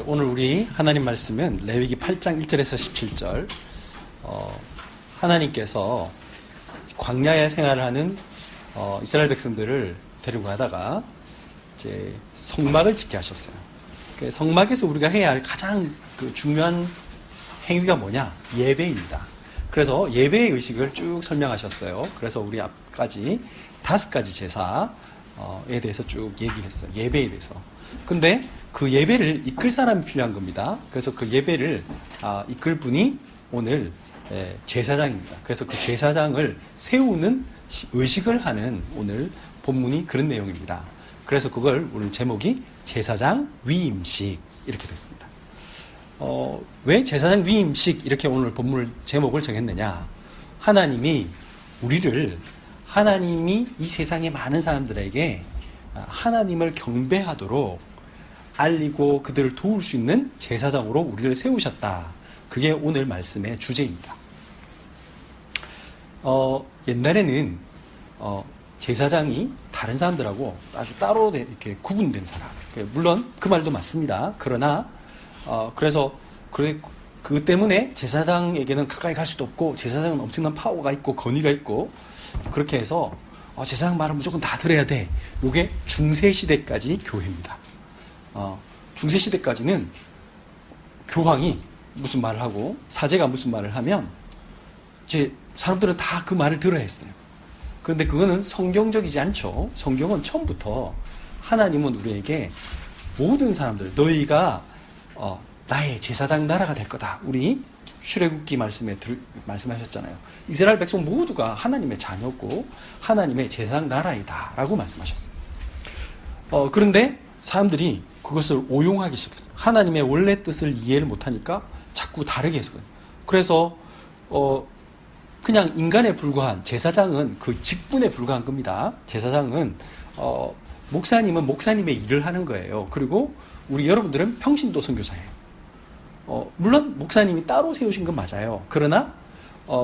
오늘 우리 하나님 말씀은 레위기 8장 1절에서 17절. 하나님께서 광야에 생활을 하는 이스라엘 백성들을 데리고 가다가 이제 성막을 짓게 하셨어요. 성막에서 우리가 해야 할 가장 중요한 행위가 뭐냐? 예배입니다. 그래서 예배의 의식을 쭉 설명하셨어요. 그래서 우리 앞까지 5가지 제사에 대해서 쭉 얘기를 했어요. 예배에 대해서. 근데 그 예배를 이끌 사람이 필요한 겁니다. 그래서 그 예배를 이끌 분이 오늘 제사장입니다. 그래서 그 제사장을 세우는 의식을 하는 오늘 본문이 그런 내용입니다. 그래서 그걸 오늘 제목이 제사장 위임식 이렇게 됐습니다. 왜 제사장 위임식 이렇게 오늘 본문 제목을 정했느냐? 하나님이 이 세상의 많은 사람들에게 하나님을 경배하도록 알리고 그들을 도울 수 있는 제사장으로 우리를 세우셨다. 그게 오늘 말씀의 주제입니다. 옛날에는 제사장이 다른 사람들하고 아주 따로 이렇게 구분된 사람. 물론 그 말도 맞습니다. 그러나 그래서 그 때문에 제사장에게는 가까이 갈 수도 없고 제사장은 엄청난 파워가 있고 권위가 있고 그렇게 해서 제사장 말은 무조건 다 들어야 돼. 이게 중세시대까지 교회입니다. 중세시대까지는 교황이 무슨 말을 하고 사제가 무슨 말을 하면 사람들은 다 그 말을 들어야 했어요. 그런데 그거는 성경적이지 않죠. 성경은 처음부터 하나님은 우리에게 모든 사람들, 너희가 나의 제사장 나라가 될 거다. 우리 출애굽기 말씀하셨잖아요. 이스라엘 백성 모두가 하나님의 자녀고 하나님의 제사장 나라이다 라고 말씀하셨어요. 그런데 사람들이 그것을 오용하기 시작했어요. 하나님의 원래 뜻을 이해를 못하니까 자꾸 다르게 했어요. 그래서 그냥 인간에 불과한, 제사장은 그 직분에 불과한 겁니다. 제사장은 목사님은 목사님의 일을 하는 거예요. 그리고 우리 여러분들은 평신도 선교사예요. 물론 목사님이 따로 세우신 건 맞아요. 그러나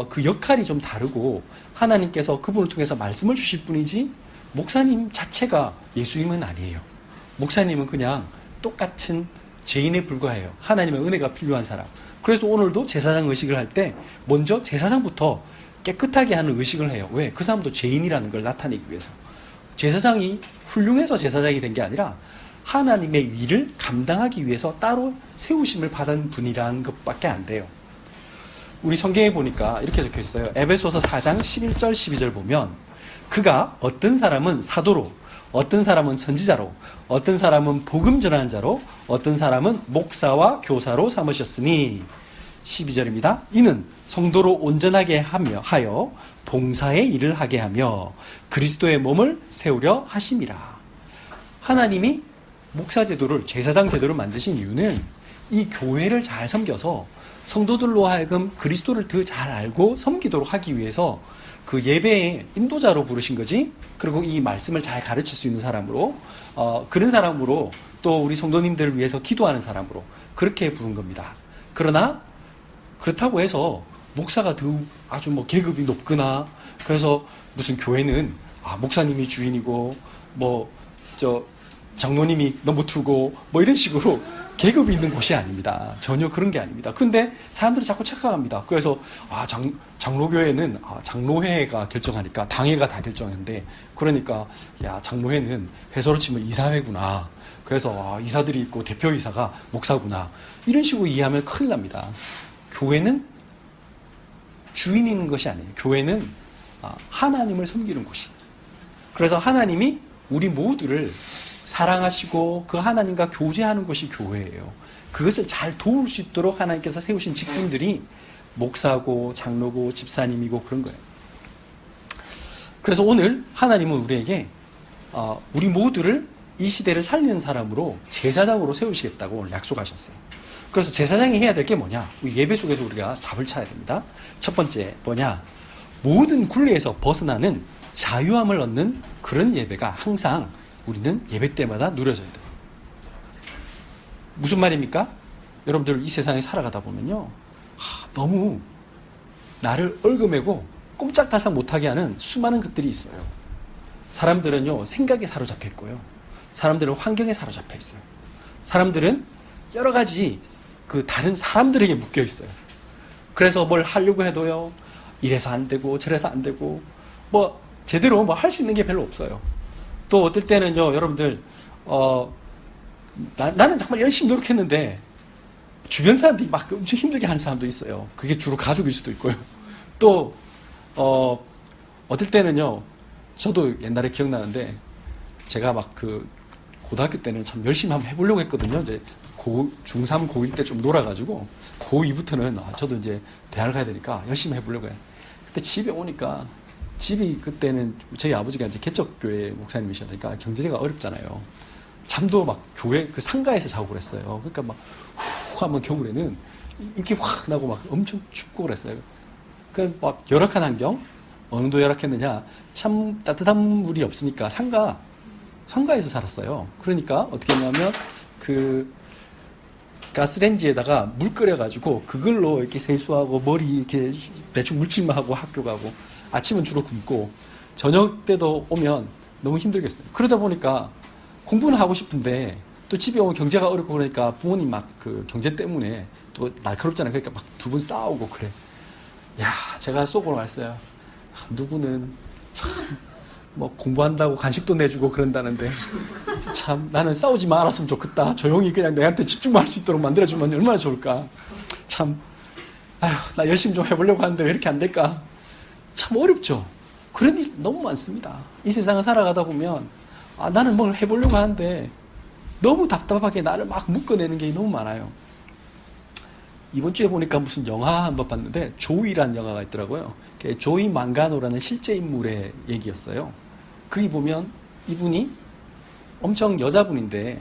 그 역할이 좀 다르고 하나님께서 그분을 통해서 말씀을 주실 뿐이지 목사님 자체가 예수님은 아니에요. 목사님은 그냥 똑같은 죄인에 불과해요. 하나님의 은혜가 필요한 사람. 그래서 오늘도 제사장 의식을 할 때 먼저 제사장부터 깨끗하게 하는 의식을 해요. 왜? 그 사람도 죄인이라는 걸 나타내기 위해서. 제사장이 훌륭해서 제사장이 된 게 아니라 하나님의 일을 감당하기 위해서 따로 세우심을 받은 분이라는 것밖에 안 돼요. 우리 성경에 보니까 이렇게 적혀 있어요. 에베소서 4장 11절 12절 보면 그가 어떤 사람은 사도로, 어떤 사람은 선지자로, 어떤 사람은 복음 전하는 자로, 어떤 사람은 목사와 교사로 삼으셨으니 12절입니다. 이는 성도로 온전하게 하여 봉사의 일을 하게 하며 그리스도의 몸을 세우려 하심이라. 하나님이 목사 제도를, 제사장 제도를 만드신 이유는 이 교회를 잘 섬겨서 성도들로 하여금 그리스도를 더 잘 알고 섬기도록 하기 위해서 그 예배의 인도자로 부르신 거지. 그리고 이 말씀을 잘 가르칠 수 있는 사람으로, 그런 사람으로 또 우리 성도님들을 위해서 기도하는 사람으로 그렇게 부른 겁니다. 그러나 그렇다고 해서 목사가 더 아주 계급이 높거나 그래서 무슨 교회는 목사님이 주인이고 장로님이 넘버투고 이런 식으로 계급이 있는 곳이 아닙니다. 전혀 그런 게 아닙니다. 근데 사람들이 자꾸 착각합니다. 그래서 장로교회는 장로회가 결정하니까 당회가 다 결정했는데 그러니까 장로회는 회사로 치면 이사회구나. 그래서 이사들이 있고 대표이사가 목사구나. 이런 식으로 이해하면 큰일 납니다. 교회는 주인이 있는 것이 아니에요. 교회는 하나님을 섬기는 곳이에요. 그래서 하나님이 우리 모두를 사랑하시고 그 하나님과 교제하는 것이 교회예요. 그것을 잘 도울 수 있도록 하나님께서 세우신 직분들이 목사고 장로고 집사님이고 그런 거예요. 그래서 오늘 하나님은 우리에게 우리 모두를 이 시대를 살리는 사람으로 제사장으로 세우시겠다고 오늘 약속하셨어요. 그래서 제사장이 해야 될 게 뭐냐? 예배 속에서 우리가 답을 찾아야 됩니다. 첫 번째 뭐냐? 모든 굴레에서 벗어나는 자유함을 얻는 그런 예배가 항상 우리는 예배 때마다 누려져야 돼요. 무슨 말입니까? 여러분들 이 세상에 살아가다 보면요. 너무 나를 얽어매고 꼼짝달싹 못하게 하는 수많은 것들이 있어요. 사람들은요, 생각에 사로잡혀 있고요. 사람들은 환경에 사로잡혀 있어요. 사람들은 여러 가지 그 다른 사람들에게 묶여 있어요. 그래서 뭘 하려고 해도요, 이래서 안 되고 저래서 안 되고 뭐 제대로 뭐 할 수 있는 게 별로 없어요. 또 어떨 때는요, 여러분들 나는 정말 열심히 노력했는데 주변 사람들이 막 엄청 힘들게 하는 사람도 있어요. 그게 주로 가족일 수도 있고요. 또 어떨 때는요, 저도 옛날에 기억나는데 제가 막 그 고등학교 때는 참 열심히 한번 해보려고 했거든요. 이제 중3, 고1 때 좀 놀아가지고 고2부터는 저도 이제 대학을 가야 되니까 열심히 해보려고 해요. 근데 집에 오니까 집이 그때는 저희 아버지가 이제 개척교회 목사님이시니까 경제가 어렵잖아요. 잠도 막 교회 그 상가에서 자고 그랬어요. 그러니까 막 후 하면 겨울에는 이렇게 확 나고 막 엄청 춥고 그랬어요. 그 막 열악한 환경, 어느 정도 열악했느냐, 참 따뜻한 물이 없으니까 상가에서 살았어요. 그러니까 어떻게 했냐면 그 가스레인지에다가 물 끓여가지고 그걸로 이렇게 세수하고 머리 이렇게 대충 물칠만 하고 학교 가고, 아침은 주로 굶고 저녁 때도 오면 너무 힘들겠어요. 그러다 보니까 공부는 하고 싶은데 또 집에 오면 경제가 어렵고 그러니까 부모님 막 그 경제 때문에 또 날카롭잖아요. 그러니까 막 두 분 싸우고 그래. 야, 제가 속으로 말했어요. 누구는 참 뭐 공부한다고 간식도 내주고 그런다는데 참 나는 싸우지 말았으면 좋겠다. 조용히 그냥 내한테 집중만 할 수 있도록 만들어주면 얼마나 좋을까. 참 아휴, 나 열심히 좀 해보려고 하는데 왜 이렇게 안 될까. 참 어렵죠. 그런 일 너무 많습니다. 이 세상을 살아가다 보면 나는 뭘 해보려고 하는데 너무 답답하게 나를 막 묶어내는 게 너무 많아요. 이번 주에 보니까 무슨 영화 한번 봤는데 조이라는 영화가 있더라고요. 조이 망가노라는 실제 인물의 얘기였어요. 거기 보면 이분이 엄청 여자분인데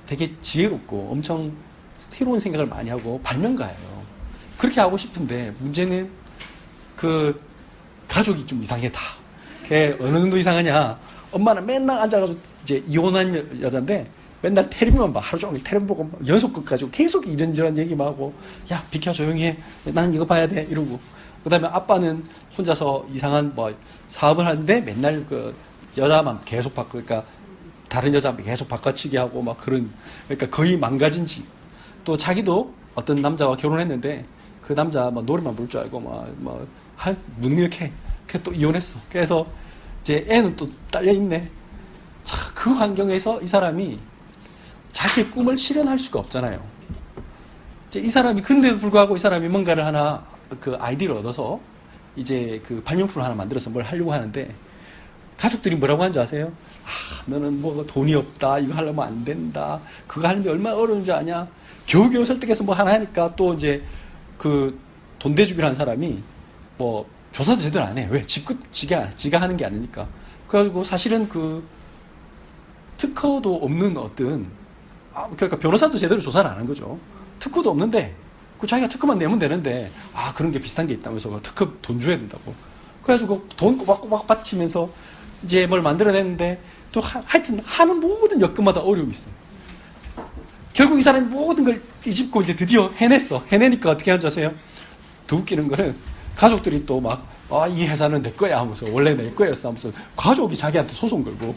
되게 지혜롭고 엄청 새로운 생각을 많이 하고 발명가예요. 그렇게 하고 싶은데 문제는 그 가족이 좀 이상해 다. 어느 정도 이상하냐? 엄마는 맨날 앉아가지고 이제 이혼한 여자인데 맨날 텔레비만 봐. 하루 종일 텔레비 보고 연속극 가지고 계속 이런저런 얘기만 하고, 야 비켜 조용히 해. 나는 이거 봐야 돼 이러고. 그다음에 아빠는 혼자서 이상한 뭐 사업을 하는데 맨날 그 여자만 계속 바꿔, 그러니까 다른 여자만 계속 바꿔치기 하고 막 그런, 그러니까 거의 망가진 집. 또 자기도 어떤 남자와 결혼했는데 그 남자 뭐 노래만 부를 줄 알고 할 무능력해. 그래서 또 이혼했어. 그래서 이제 애는 또 딸려 있네. 자, 그 환경에서 이 사람이 자기의 꿈을 실현할 수가 없잖아요. 이제 이 사람이, 근데도 불구하고 이 사람이 뭔가를 하나 그 아이디어를 얻어서 이제 그 발명품을 하나 만들어서 뭘 하려고 하는데 가족들이 뭐라고 하는 줄 아세요? 너는 뭐 돈이 없다, 이거 하려면 안 된다, 그거 하려면 얼마나 어려운 줄 아냐. 겨우겨우 설득해서 뭐 하나 하니까 또 이제 그 돈 대주기로 한 사람이 뭐 조사도 제대로 안 해. 왜? 지가 하는 게 아니니까. 그래가지고 사실은 그 특허도 없는 어떤, 그러니까 변호사도 제대로 조사를 안 한 거죠. 특허도 없는데 그 자기가 특허만 내면 되는데 그런 게 비슷한 게 있다면서 특허 돈 줘야 된다고. 그래가지고 돈 꼬박꼬박 바치면서 이제 뭘 만들어냈는데 또 하여튼 하는 모든 여건마다 어려움이 있어요. 결국 이 사람이 모든 걸 뒤집고 이제 드디어 해냈어. 해내니까 어떻게 하는지 아세요? 더 웃기는 거는 가족들이 또 막 이 회사는 내 거야 하면서, 원래 내 거였어 하면서 가족이 자기한테 소송 걸고.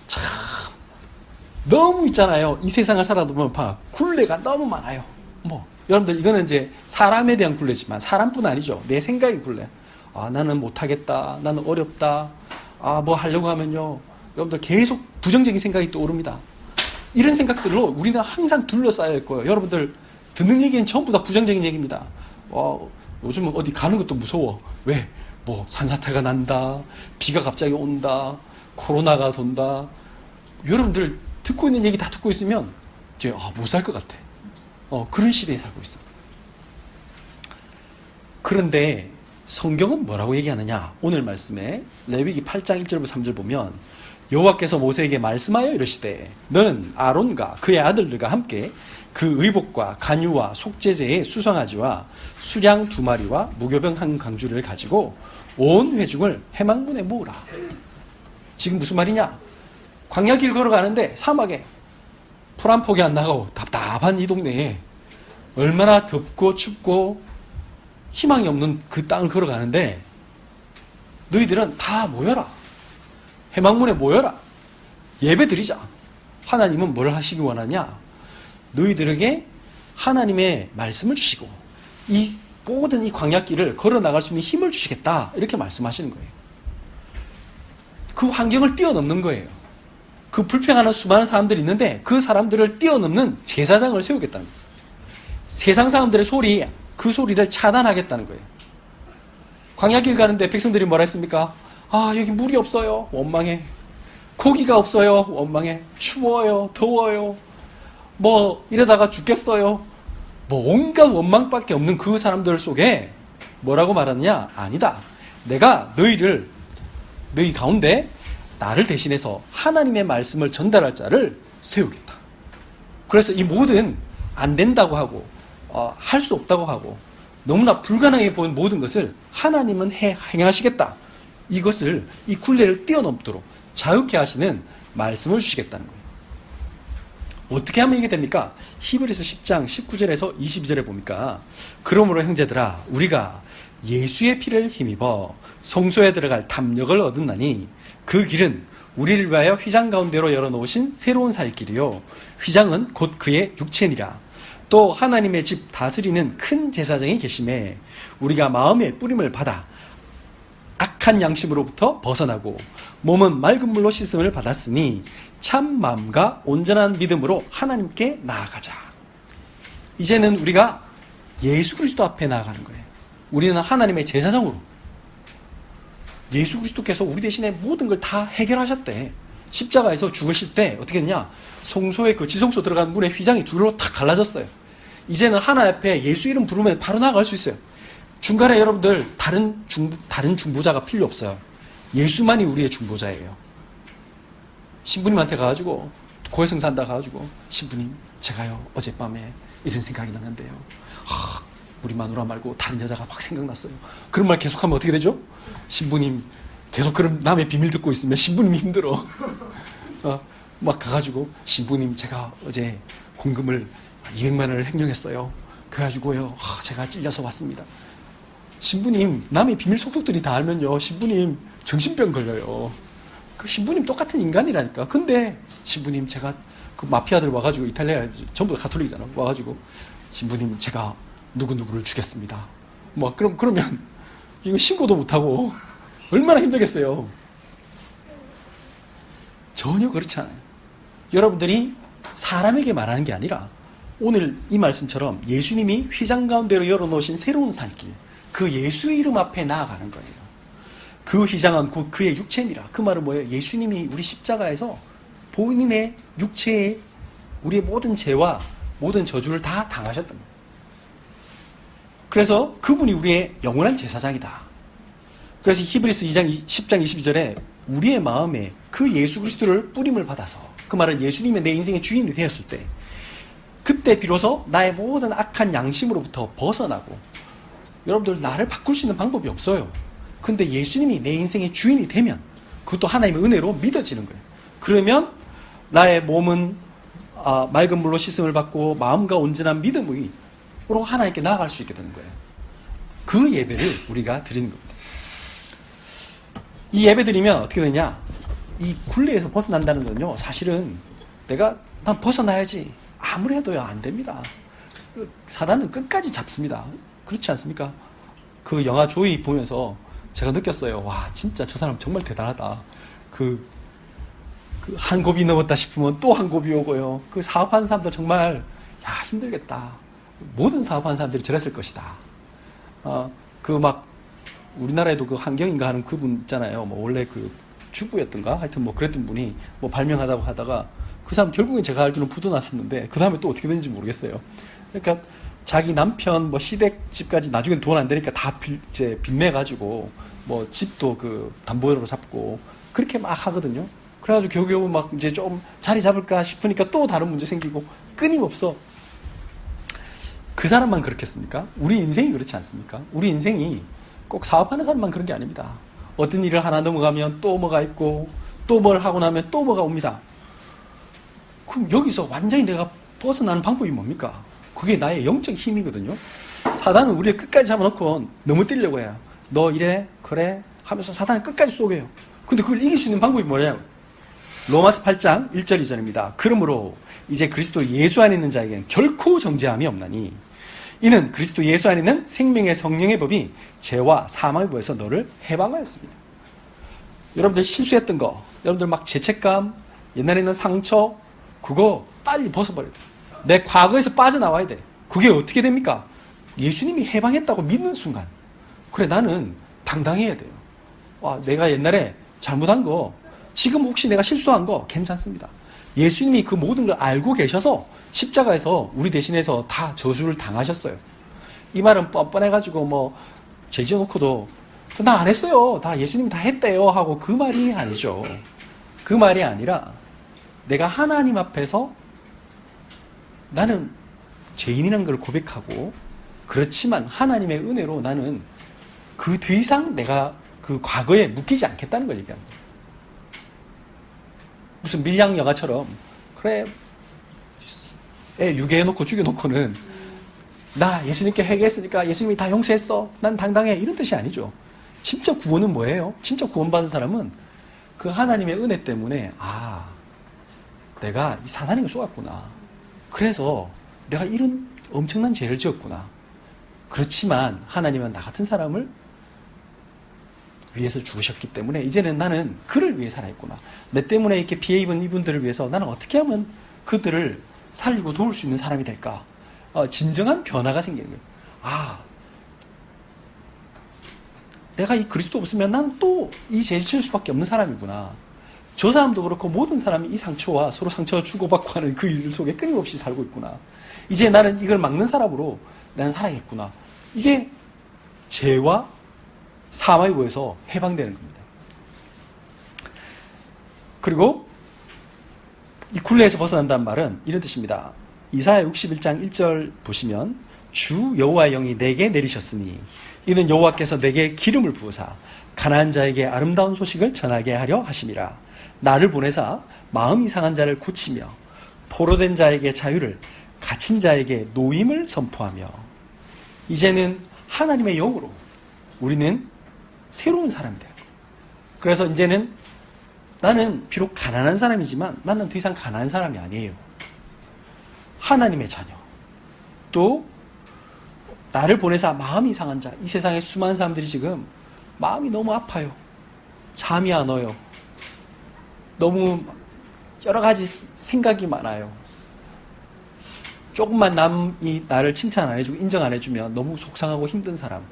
참 너무 있잖아요. 이 세상을 살아다 보면 굴레가 너무 많아요. 뭐 여러분들 이거는 이제 사람에 대한 굴레지만 사람뿐 아니죠. 내 생각의 굴레. 나는 못하겠다, 나는 어렵다, 뭐 하려고 하면요, 여러분들 계속 부정적인 생각이 떠오릅니다. 이런 생각들로 우리는 항상 둘러싸여 있고요. 여러분들 듣는 얘기는 전부 다 부정적인 얘기입니다. 요즘은 어디 가는 것도 무서워. 왜? 뭐 산사태가 난다, 비가 갑자기 온다, 코로나가 돈다. 여러분들 듣고 있는 얘기 다 듣고 있으면 이제 못 살 것 같아. 그런 시대에 살고 있어. 그런데 성경은 뭐라고 얘기하느냐? 오늘 말씀에 레위기 8장 1절부터 3절 보면 여호와께서 모세에게 말씀하여 이르시되 너는 아론과 그의 아들들과 함께 그 의복과 간유와 속죄제의 수송아지와 수량 2마리와 무교병 1강주를 가지고 온 회중을 해망문에 모으라. 지금 무슨 말이냐? 광야 길 걸어가는데 사막에 풀 한 폭이 안 나가고 답답한 이 동네에 얼마나 덥고 춥고 희망이 없는 그 땅을 걸어가는데 너희들은 다 모여라. 해망문에 모여라. 예배 드리자. 하나님은 뭘 하시기 원하냐? 너희들에게 하나님의 말씀을 주시고 이 모든 이 광야길을 걸어 나갈 수 있는 힘을 주시겠다 이렇게 말씀하시는 거예요. 그 환경을 뛰어넘는 거예요. 그 불평하는 수많은 사람들이 있는데 그 사람들을 뛰어넘는 제사장을 세우겠다는 거예요. 세상 사람들의 소리, 그 소리를 차단하겠다는 거예요. 광야길 가는데 백성들이 뭐라 했습니까? 아, 여기 물이 없어요. 원망해. 고기가 없어요. 원망해. 추워요. 더워요. 뭐 이러다가 죽겠어요. 뭐 온갖 원망밖에 없는 그 사람들 속에 뭐라고 말하느냐? 아니다. 내가 너희 가운데 나를 대신해서 하나님의 말씀을 전달할 자를 세우겠다. 그래서 이 모든 안 된다고 하고 할 수 없다고 하고 너무나 불가능해 보이는 모든 것을 하나님은 행하시겠다. 이것을 이 굴레를 뛰어넘도록 자유케 하시는 말씀을 주시겠다는 거예요. 어떻게 하면 이게 됩니까? 히브리서 10장 19절에서 22절에 보니까 그러므로 형제들아 우리가 예수의 피를 힘입어 성소에 들어갈 담력을 얻었나니 그 길은 우리를 위하여 휘장 가운데로 열어놓으신 새로운 살 길이요 휘장은 곧 그의 육체니라. 또 하나님의 집 다스리는 큰 제사장이 계심에 우리가 마음의 뿌림을 받아 악한 양심으로부터 벗어나고 몸은 맑은 물로 씻음을 받았으니 참 마음과 온전한 믿음으로 하나님께 나아가자. 이제는 우리가 예수 그리스도 앞에 나아가는 거예요. 우리는 하나님의 제사장으로 예수 그리스도께서 우리 대신에 모든 걸 다 해결하셨대. 십자가에서 죽으실 때 어떻게 했냐? 성소에 그 지성소 들어간 문의 휘장이 둘로 탁 갈라졌어요. 이제는 하나님 앞에 예수 이름 부르면 바로 나아갈 수 있어요. 중간에 여러분들 다른 중보자가 필요 없어요. 예수만이 우리의 중보자예요. 신부님한테 가가지고 고해성 산다 가가지고 신부님 제가요 어젯밤에 이런 생각이 났는데요. 우리 마누라 말고 다른 여자가 막 생각났어요. 그런 말 계속하면 어떻게 되죠? 신부님 계속 그런 남의 비밀 듣고 있으면 신부님이 힘들어. 막 가가지고 신부님 제가 어제 공금을 200만 원을 횡령했어요. 그래가지고요 제가 찔려서 왔습니다. 신부님 남의 비밀 속속들이 다 알면요 신부님 정신병 걸려요. 그 신부님 똑같은 인간이라니까. 근데 신부님 제가 그 마피아들 와가지고 이탈리아 전부 다 가톨릭이잖아. 와가지고 신부님 제가 누구누구를 죽였습니다. 뭐 그러면 이거 신고도 못하고 얼마나 힘들겠어요. 전혀 그렇지 않아요. 여러분들이 사람에게 말하는 게 아니라 오늘 이 말씀처럼 예수님이 휘장 가운데로 열어놓으신 새로운 살길, 그 예수의 이름 앞에 나아가는 거예요. 그 휘장은 곧 그의 육체니라. 그 말은 뭐예요? 예수님이 우리 십자가에서 본인의 육체에 우리의 모든 죄와 모든 저주를 다 당하셨단 말이에요. 그래서 그분이 우리의 영원한 제사장이다. 그래서 히브리서 2장 10장 22절에 우리의 마음에 그 예수 그리스도를 뿌림을 받아서, 그 말은 예수님의 내 인생의 주인이 되었을 때 그때 비로소 나의 모든 악한 양심으로부터 벗어나고, 여러분들 나를 바꿀 수 있는 방법이 없어요. 근데 예수님이 내 인생의 주인이 되면 그것도 하나님의 은혜로 믿어지는 거예요. 그러면 나의 몸은 맑은 물로 씻음을 받고 마음과 온전한 믿음으로 하나님께 나아갈 수 있게 되는 거예요. 그 예배를 우리가 드리는 겁니다. 이 예배 드리면 어떻게 되냐? 이 굴레에서 벗어난다는 건요, 사실은 난 벗어나야지 아무리 해도요 안 됩니다. 사단은 끝까지 잡습니다. 그렇지 않습니까? 그 영화 조이 보면서 제가 느꼈어요. 와, 진짜 저 사람 정말 대단하다. 그 한 곱이 넘었다 싶으면 또 한 곱이 오고요. 그 사업하는 사람들 정말 힘들겠다. 모든 사업하는 사람들이 저랬을 것이다. 우리나라에도 그 한경인가 하는 그분 있잖아요. 뭐 원래 그 주부였던가 하여튼 뭐 그랬던 분이 뭐 발명하다고 하다가 그 사람 결국엔 제가 알기로는 부도 났었는데 그 다음에 또 어떻게 됐는지 모르겠어요. 그러니까 자기 남편 뭐 시댁집까지 나중엔 돈 안 되니까 다 빚내가지고 뭐 집도 그 담보로 잡고 그렇게 막 하거든요. 그래가지고 겨우겨우 막 이제 좀 자리 잡을까 싶으니까 또 다른 문제 생기고 끊임없어. 그 사람만 그렇겠습니까? 우리 인생이 그렇지 않습니까? 우리 인생이 꼭 사업하는 사람만 그런 게 아닙니다. 어떤 일을 하나 넘어가면 또 뭐가 있고 또 뭘 하고 나면 또 뭐가 옵니다. 그럼 여기서 완전히 내가 벗어나는 방법이 뭡니까? 그게 나의 영적 힘이거든요. 사단은 우리를 끝까지 잡아놓고 너무 뛰려고 해요. 너 이래 그래 하면서 사단을 끝까지 쏘게요. 근데 그걸 이길 수 있는 방법이 뭐냐고? 로마서 8장 1절 2절입니다. 그러므로 이제 그리스도 예수 안에 있는 자에게는 결코 정죄함이 없나니 이는 그리스도 예수 안에 있는 생명의 성령의 법이 죄와 사망의 법에서 너를 해방하였습니다. 여러분들 실수했던 거, 여러분들 막 죄책감, 옛날에 있는 상처, 그거 빨리 벗어버려야 돼. 내 과거에서 빠져나와야 돼. 그게 어떻게 됩니까? 예수님이 해방했다고 믿는 순간, 그래, 나는 당당해야 돼요. 와, 내가 옛날에 잘못한 거, 지금 혹시 내가 실수한 거 괜찮습니다. 예수님이 그 모든 걸 알고 계셔서 십자가에서 우리 대신해서 다 저주를 당하셨어요. 이 말은 뻔뻔해가지고 뭐 죄 지어놓고도 나 안 했어요, 다 예수님이 다 했대요 하고 그 말이 아니죠. 그 말이 아니라 내가 하나님 앞에서 나는 죄인이라는 걸 고백하고, 그렇지만 하나님의 은혜로 나는 그 더 이상 내가 그 과거에 묶이지 않겠다는 걸 얘기합니다. 무슨 밀양 영화처럼, 그래, 애 유괴해놓고 죽여놓고는 나 예수님께 회개했으니까 예수님이 다 용서했어, 난 당당해, 이런 뜻이 아니죠. 진짜 구원은 뭐예요? 진짜 구원받은 사람은 그 하나님의 은혜 때문에, 아, 내가 이 사단에게 속았구나, 그래서 내가 이런 엄청난 죄를 지었구나, 그렇지만 하나님은 나 같은 사람을 위해서 죽으셨기 때문에 이제는 나는 그를 위해 살아있구나, 내 때문에 이렇게 피해 입은 이분들을 위해서 나는 어떻게 하면 그들을 살리고 도울 수 있는 사람이 될까? 진정한 변화가 생기는 거예요. 아, 내가 이 그리스도 없으면 나는 또 이 죄를 지을 수밖에 없는 사람이구나. 저 사람도 그렇고 모든 사람이 이 상처와 서로 상처 주고받고 하는 그 일 속에 끊임없이 살고 있구나. 이제 나는 이걸 막는 사람으로 나는 살아야겠구나. 이게 죄와 사망의 법에서 해방되는 겁니다. 그리고 이 굴레에서 벗어난다는 말은 이런 뜻입니다. 이사야 61장 1절 보시면, 주 여호와의 영이 내게 내리셨으니 이는 여호와께서 내게 기름을 부으사 가난한 자에게 아름다운 소식을 전하게 하려 하심이라. 나를 보내사 마음이 상한 자를 고치며 포로된 자에게 자유를, 갇힌 자에게 노임을 선포하며. 이제는 하나님의 영으로 우리는 새로운 사람이 돼요. 그래서 이제는 나는 비록 가난한 사람이지만 나는 더 이상 가난한 사람이 아니에요. 하나님의 자녀. 또 나를 보내사 마음이 상한 자. 이 세상에 수많은 사람들이 지금 마음이 너무 아파요. 잠이 안 와요. 너무 여러 가지 생각이 많아요. 조금만 남이 나를 칭찬 안 해주고 인정 안 해주면 너무 속상하고 힘든 사람.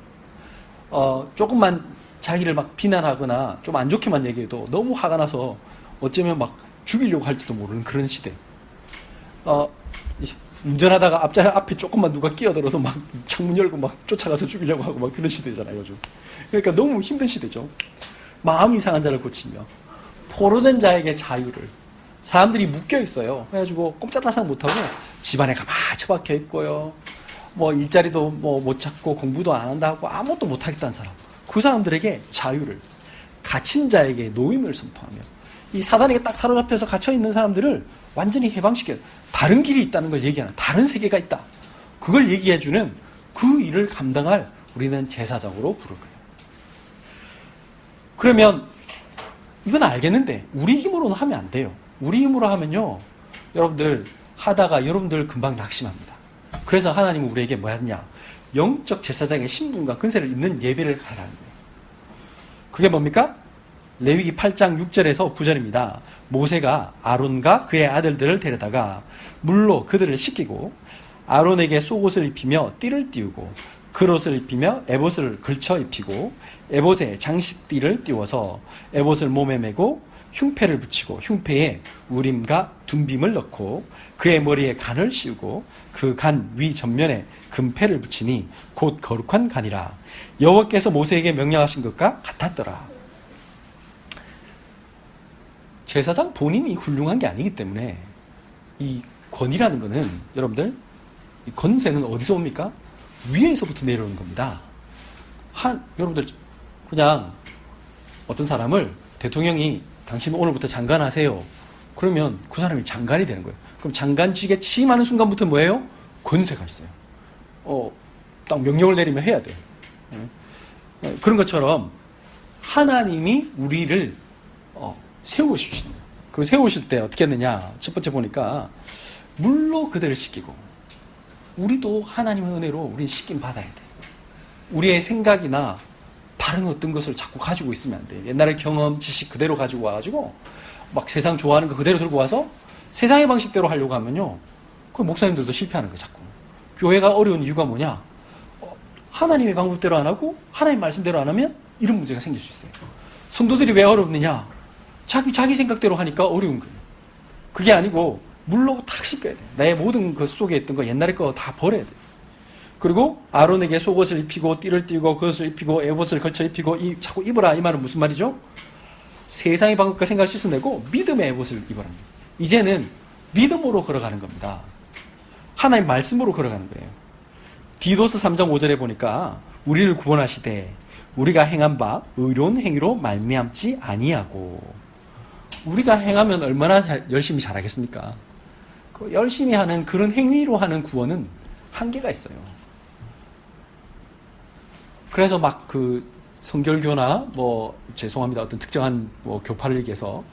조금만 자기를 막 비난하거나 좀 안 좋게만 얘기해도 너무 화가 나서 어쩌면 막 죽이려고 할지도 모르는 그런 시대. 운전하다가 앞에 조금만 누가 끼어들어도 막 창문 열고 막 쫓아가서 죽이려고 하고 막 그런 시대잖아요, 요즘. 그러니까 너무 힘든 시대죠. 마음이 상한 자를 고치며 포로된 자에게 자유를. 사람들이 묶여 있어요. 그래가지고 꼼짝달싹 못하고 집안에 가만히 처박혀 있고요. 뭐 일자리도 뭐 못 찾고 공부도 안 한다고 아무것도 못 하겠다는 사람. 그 사람들에게 자유를, 갇힌 자에게 노임을 선포하며, 이 사단에게 딱 사로잡혀서 갇혀 있는 사람들을 완전히 해방시켜 다른 길이 있다는 걸 얘기하는, 다른 세계가 있다, 그걸 얘기해주는 그 일을 감당할 우리는 제사장으로 부를 거예요. 그러면 이건 알겠는데 우리 힘으로는 하면 안 돼요. 우리 힘으로 하면요, 여러분들 하다가 여러분들 금방 낙심합니다. 그래서 하나님은 우리에게 뭐 하느냐, 영적 제사장의 신분과 근세를 있는 예배를 하라는 거예요. 그게 뭡니까? 레위기 8장 6절에서 9절입니다. 모세가 아론과 그의 아들들을 데려다가 물로 그들을 씻기고 아론에게 속옷을 입히며 띠를 띄우고 그옷을 입히며 에봇을 걸쳐 입히고 에봇에 장식띠를 띄워서 에봇을 몸에 메고 흉패를 붙이고 흉패에 우림과 둠빔을 넣고 그의 머리에 간을 씌우고 그 간 위 전면에 금패를 붙이니 곧 거룩한 간이라. 여호와께서 모세에게 명령하신 것과 같았더라. 제사장 본인이 훌륭한 게 아니기 때문에 이 권위라는 거는, 여러분들, 이 권세는 어디서 옵니까? 위에서부터 내려오는 겁니다. 여러분들, 그냥 어떤 사람을 대통령이 당신 오늘부터 장관 하세요, 그러면 그 사람이 장관이 되는 거예요. 그럼 장관직에 취임하는 순간부터 뭐예요? 권세가 있어요. 딱 명령을 내리면 해야 돼요. 그런 것처럼 하나님이 우리를 세워주시는 거예요. 그 세우실 때 어떻게 했느냐? 첫 번째 보니까 물로 그대를 씻기고, 우리도 하나님의 은혜로 우리 씻김 받아야 돼. 우리의 생각이나 다른 어떤 것을 자꾸 가지고 있으면 안 돼. 옛날의 경험, 지식 그대로 가지고 와가지고 막 세상 좋아하는 거 그대로 들고 와서 세상의 방식대로 하려고 하면요, 그 목사님들도 실패하는 거야. 자꾸. 교회가 어려운 이유가 뭐냐? 하나님의 방법대로 안 하고 하나님 말씀대로 안 하면 이런 문제가 생길 수 있어요. 성도들이 왜 어렵느냐? 자기 생각대로 하니까 어려운 거예요. 그게 아니고 물로 탁 씻겨야 돼. 나의 모든 그 속에 있던 거, 옛날의 거 다 버려야 돼. 그리고 아론에게 속옷을 입히고 띠를 띠고 그것을 입히고 에봇을 걸쳐 입히고 자꾸 입어라, 이 말은 무슨 말이죠? 세상의 방법과 생각을 씻어내고 믿음의 에봇을 입어라. 이제는 믿음으로 걸어가는 겁니다. 하나님 말씀으로 걸어가는 거예요. 디도스 3장 5절에 보니까 우리를 구원하시되 우리가 행한 바 의로운 행위로 말미암지 아니하고. 우리가 행하면 얼마나 열심히 잘하겠습니까? 그 열심히 하는 그런 행위로 하는 구원은 한계가 있어요. 그래서 막 그 성결교나 뭐 죄송합니다, 어떤 특정한 뭐 교파를 얘기해서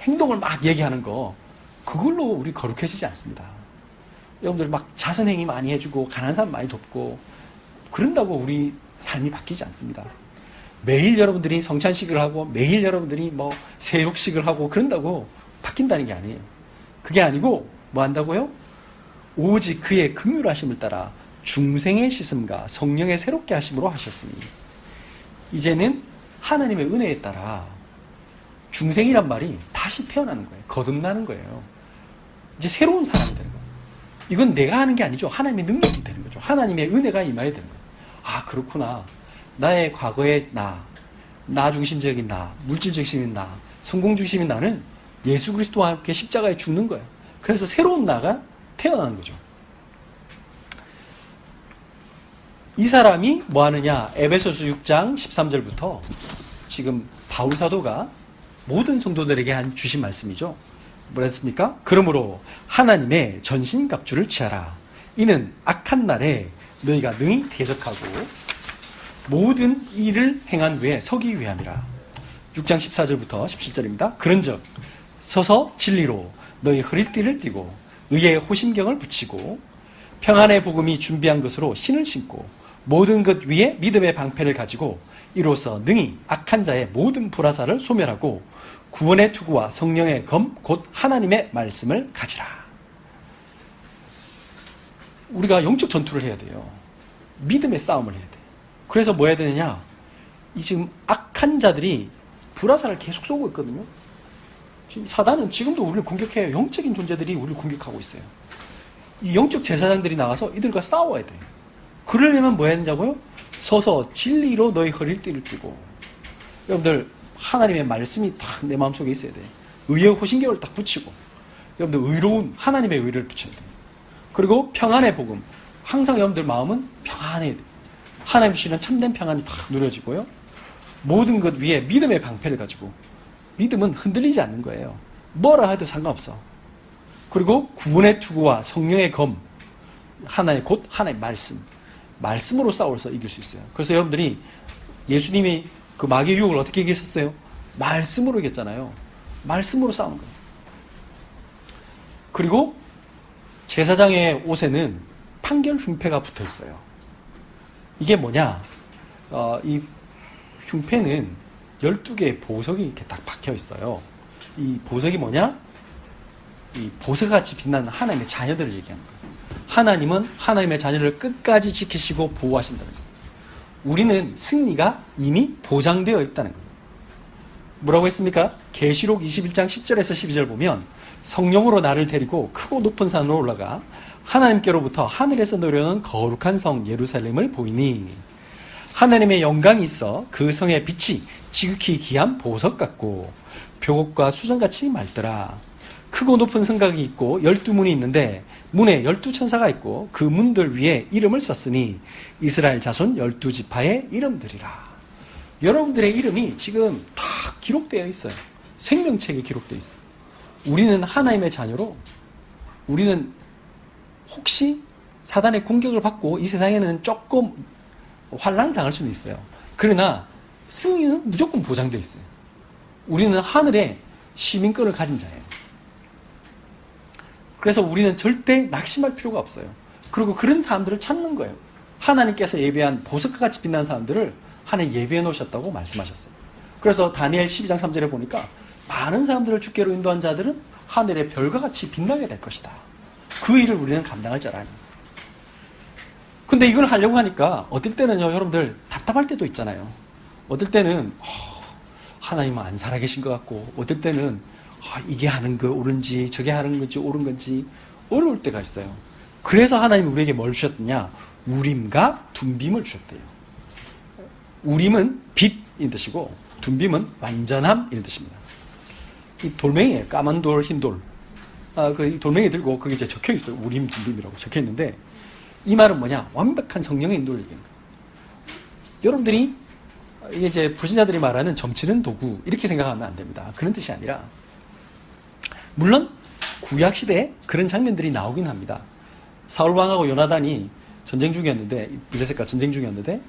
행동을 막 얘기하는 거, 그걸로 우리 거룩해지지 않습니다. 여러분들 막 자선행위 많이 해주고 가난한 사람 많이 돕고 그런다고 우리 삶이 바뀌지 않습니다. 매일 여러분들이 성찬식을 하고 매일 여러분들이 뭐 세욕식을 하고 그런다고 바뀐다는 게 아니에요. 그게 아니고 뭐 한다고요? 오직 그의 긍휼하심을 따라 중생의 씻음과 성령의 새롭게 하심으로 하셨으니. 이제는 하나님의 은혜에 따라 중생이란 말이 다시 태어나는 거예요. 거듭나는 거예요. 이제 새로운 사람이 되는 거예요. 이건 내가 하는 게 아니죠. 하나님의 능력이 되는 거죠. 하나님의 은혜가 임하야 되는 거예요. 아, 그렇구나. 나의 과거의 나 중심적인 나, 물질중심인 나, 성공 중심인 나는 예수 그리스도와 함께 십자가에 죽는 거예요. 그래서 새로운 나가 태어나는 거죠. 이 사람이 뭐 하느냐? 에베소서 6장 13절부터 지금 바울 사도가 모든 성도들에게 주신 말씀이죠. 뭐라 했습니까? 그러므로 하나님의 전신갑주를 취하라. 이는 악한 날에 너희가 능히 대적하고 모든 일을 행한 후에 서기 위함이라. 6장 14절부터 17절입니다. 그런즉 서서 진리로 너희 허릴 띠를 띠고 의의 호심경을 붙이고 평안의 복음이 준비한 것으로 신을 신고 모든 것 위에 믿음의 방패를 가지고 이로써 능히 악한 자의 모든 불화살을 소멸하고 구원의 투구와 성령의 검 곧 하나님의 말씀을 가지라. 우리가 영적 전투를 해야 돼요. 믿음의 싸움을 해야 돼. 그래서 뭐 해야 되느냐? 이 지금 악한 자들이 불화살을 계속 쏘고 있거든요. 지금 사단은 지금도 우리를 공격해요. 영적인 존재들이 우리를 공격하고 있어요. 이 영적 제사장들이 나가서 이들과 싸워야 돼. 그러려면 뭐 해야 되냐고요? 서서 진리로 너희 허리를 띠를 띠고. 여러분들 하나님의 말씀이 딱 내 마음속에 있어야 돼. 의의 호신경을 딱 붙이고, 여러분들 의로운 하나님의 의를 붙여야 돼. 그리고 평안의 복음. 항상 여러분들 마음은 평안해야 돼. 하나님 주시는 참된 평안이 딱 누려지고요. 모든 것 위에 믿음의 방패를 가지고. 믿음은 흔들리지 않는 거예요. 뭐라 해도 상관없어. 그리고 구원의 투구와 성령의 검, 하나의 곧 하나의 말씀. 말씀으로 싸워서 이길 수 있어요. 그래서 여러분들이 예수님이 그 마귀의 유혹을 어떻게 이기셨어요? 말씀으로 이겼잖아요. 말씀으로 싸우는 거예요. 그리고 제사장의 옷에는 판결 흉패가 붙어 있어요. 이게 뭐냐? 이 흉패는 12개의 보석이 이렇게 딱 박혀 있어요. 이 보석이 뭐냐? 이 보석같이 빛나는 하나님의 자녀들을 얘기하는 거예요. 하나님은 하나님의 자녀를 끝까지 지키시고 보호하신다는 거예요. 우리는 승리가 이미 보장되어 있다는 거예요. 뭐라고 했습니까? 계시록 21장 10절에서 12절 보면 성령으로 나를 데리고 크고 높은 산으로 올라가 하나님께로부터 하늘에서 내려오는 거룩한 성 예루살렘을 보이니 하나님의 영광이 있어 그 성의 빛이 지극히 귀한 보석 같고 벽옥과 수정같이 맑더라. 크고 높은 성곽이 있고 12문이 있는데 문에 12천사가 있고 그 문들 위에 이름을 썼으니 이스라엘 자손 12지파의 이름들이라. 여러분들의 이름이 지금 다 기록되어 있어요. 생명책에 기록되어 있어요. 우리는 하나님의 자녀로, 우리는 혹시 사단의 공격을 받고 이 세상에는 조금 환란을 당할 수는 있어요. 그러나 승리는 무조건 보장되어 있어요. 우리는 하늘에 시민권을 가진 자예요. 그래서 우리는 절대 낙심할 필요가 없어요. 그리고 그런 사람들을 찾는 거예요. 하나님께서 예배한 보석과 같이 빛나는 사람들을 하나님 예배해 놓으셨다고 말씀하셨어요. 그래서 다니엘 12장 3절에 보니까 많은 사람들을 주께로 인도한 자들은 하늘의 별과 같이 빛나게 될 것이다. 그 일을 우리는 감당할 줄 아니. 근데 이걸 하려고 하니까 어떨 때는요, 여러분들 답답할 때도 있잖아요. 어떨 때는 하나님은 안 살아계신 것 같고, 어떨 때는 이게 하는 거 옳은지 저게 하는 건지 옳은 건지 어려울 때가 있어요. 그래서 하나님이 우리에게 뭘 주셨느냐? 우림과 둠빔을 주셨대요. 우림은 빛인 뜻이고 둠빔은 완전함 이런 뜻입니다. 이 돌멩이에요. 까만 돌, 흰 돌. 이 돌멩이 들고 거기 이제 적혀 있어요. 우림, 둠빔이라고 적혀 있는데, 이 말은 뭐냐? 완벽한 성령의 인도를 얘기하는 거예요. 여러분들이 이게 이제 불신자들이 말하는 점치는 도구 이렇게 생각하면 안 됩니다. 그런 뜻이 아니라, 물론 구약 시대에 그런 장면들이 나오긴 합니다. 사울 왕하고 요나단이 전쟁 중이었는데, 블레셋과 전쟁 중이었는데,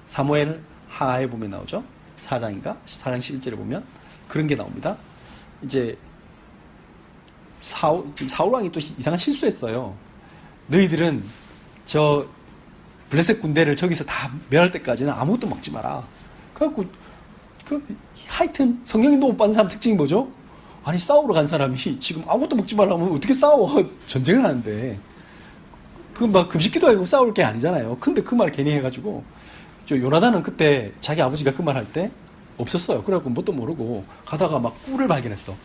사무엘 하에 보면 나오죠. 4장인가? 4장 11절에 보면 그런 게 나옵니다. 이제 사울 왕이 또 이상한 실수했어요. 너희들은 저 블레셋 군대를 저기서 다 멸할 때까지는 아무것도 먹지 마라. 그래갖고 하여튼 성령인도 못 받는 사람 특징이 뭐죠? 아니, 싸우러 간 사람이 지금 아무것도 먹지 말라면 어떻게 싸워? 전쟁을 하는데. 막 금식기도 하고 싸울 게 아니잖아요. 근데 그 말 괜히 해가지고, 요나단은 그때 자기 아버지가 그 말 할 때 없었어요. 그래갖고 뭣도 모르고 가다가 막 꿀을 발견했어.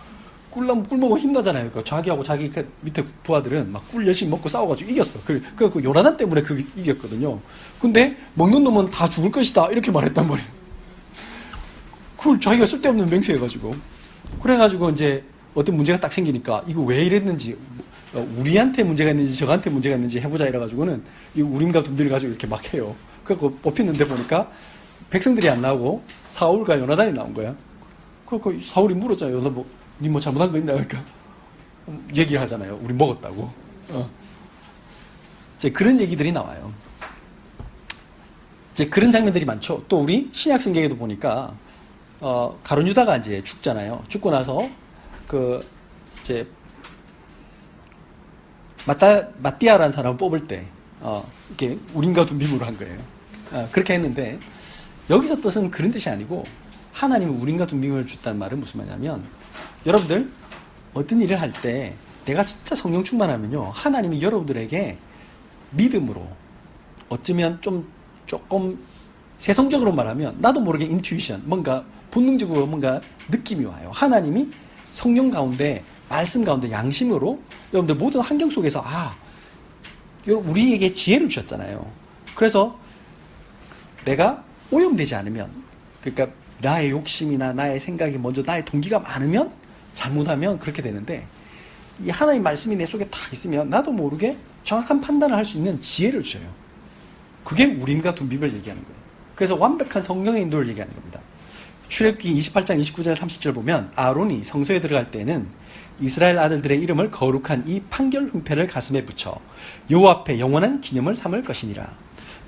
꿀 먹으면 힘나잖아요. 그러니까 자기하고 자기 밑에 부하들은 막 꿀 열심히 먹고 싸워가지고 이겼어. 그래갖고 요나단 때문에 이겼거든요. 근데 먹는 놈은 다 죽을 것이다. 이렇게 말했단 말이에요. 그걸 자기가 쓸데없는 맹세해가지고. 그래가지고 이제 어떤 문제가 딱 생기니까 이거 왜 이랬는지, 우리한테 문제가 있는지 저한테 문제가 있는지 해보자 이래가지고는 이 우림과 둠비를 가지고 이렇게 막 해요. 그래갖고 뽑혔는데 보니까 백성들이 안 나오고 사울과 요나단이 나온 거야. 그래갖고 사울이 물었잖아요. 니 뭐 잘못한 거 있나? 그러니까 얘기를 하잖아요. 우리 먹었다고. 이제 그런 얘기들이 나와요. 이제 그런 장면들이 많죠. 또 우리 신약 성경에도 보니까 가룟 유다가 이제 죽잖아요. 죽고 나서 이제 마띠아라는 사람을 뽑을 때 이렇게 우림과 둠빔으로 한 거예요. 그렇게 했는데, 여기서 뜻은 그런 뜻이 아니고, 하나님이 우림과 둠빔을 줬다는 말은 무슨 말이냐면, 여러분들 어떤 일을 할 때 내가 진짜 성령 충만하면요, 하나님이 여러분들에게 믿음으로, 어쩌면 조금 세성적으로 말하면 나도 모르게 인투이션, 뭔가 본능적으로 뭔가 느낌이 와요. 하나님이 성령 가운데, 말씀 가운데 양심으로 여러분들 모든 환경 속에서 우리에게 지혜를 주셨잖아요. 그래서 내가 오염되지 않으면, 그러니까 나의 욕심이나 나의 생각이 먼저, 나의 동기가 많으면, 잘못하면 그렇게 되는데, 이 하나님 말씀이 내 속에 딱 있으면 나도 모르게 정확한 판단을 할 수 있는 지혜를 주셔요. 그게 우림과 둠빔을 얘기하는 거예요. 그래서 완벽한 성령의 인도를 얘기하는 겁니다. 출애굽기 28장 29절 30절 보면, 아론이 성소에 들어갈 때에는 이스라엘 아들들의 이름을 거룩한 이 판결 흉패를 가슴에 붙여 여호와 앞에 영원한 기념을 삼을 것이니라.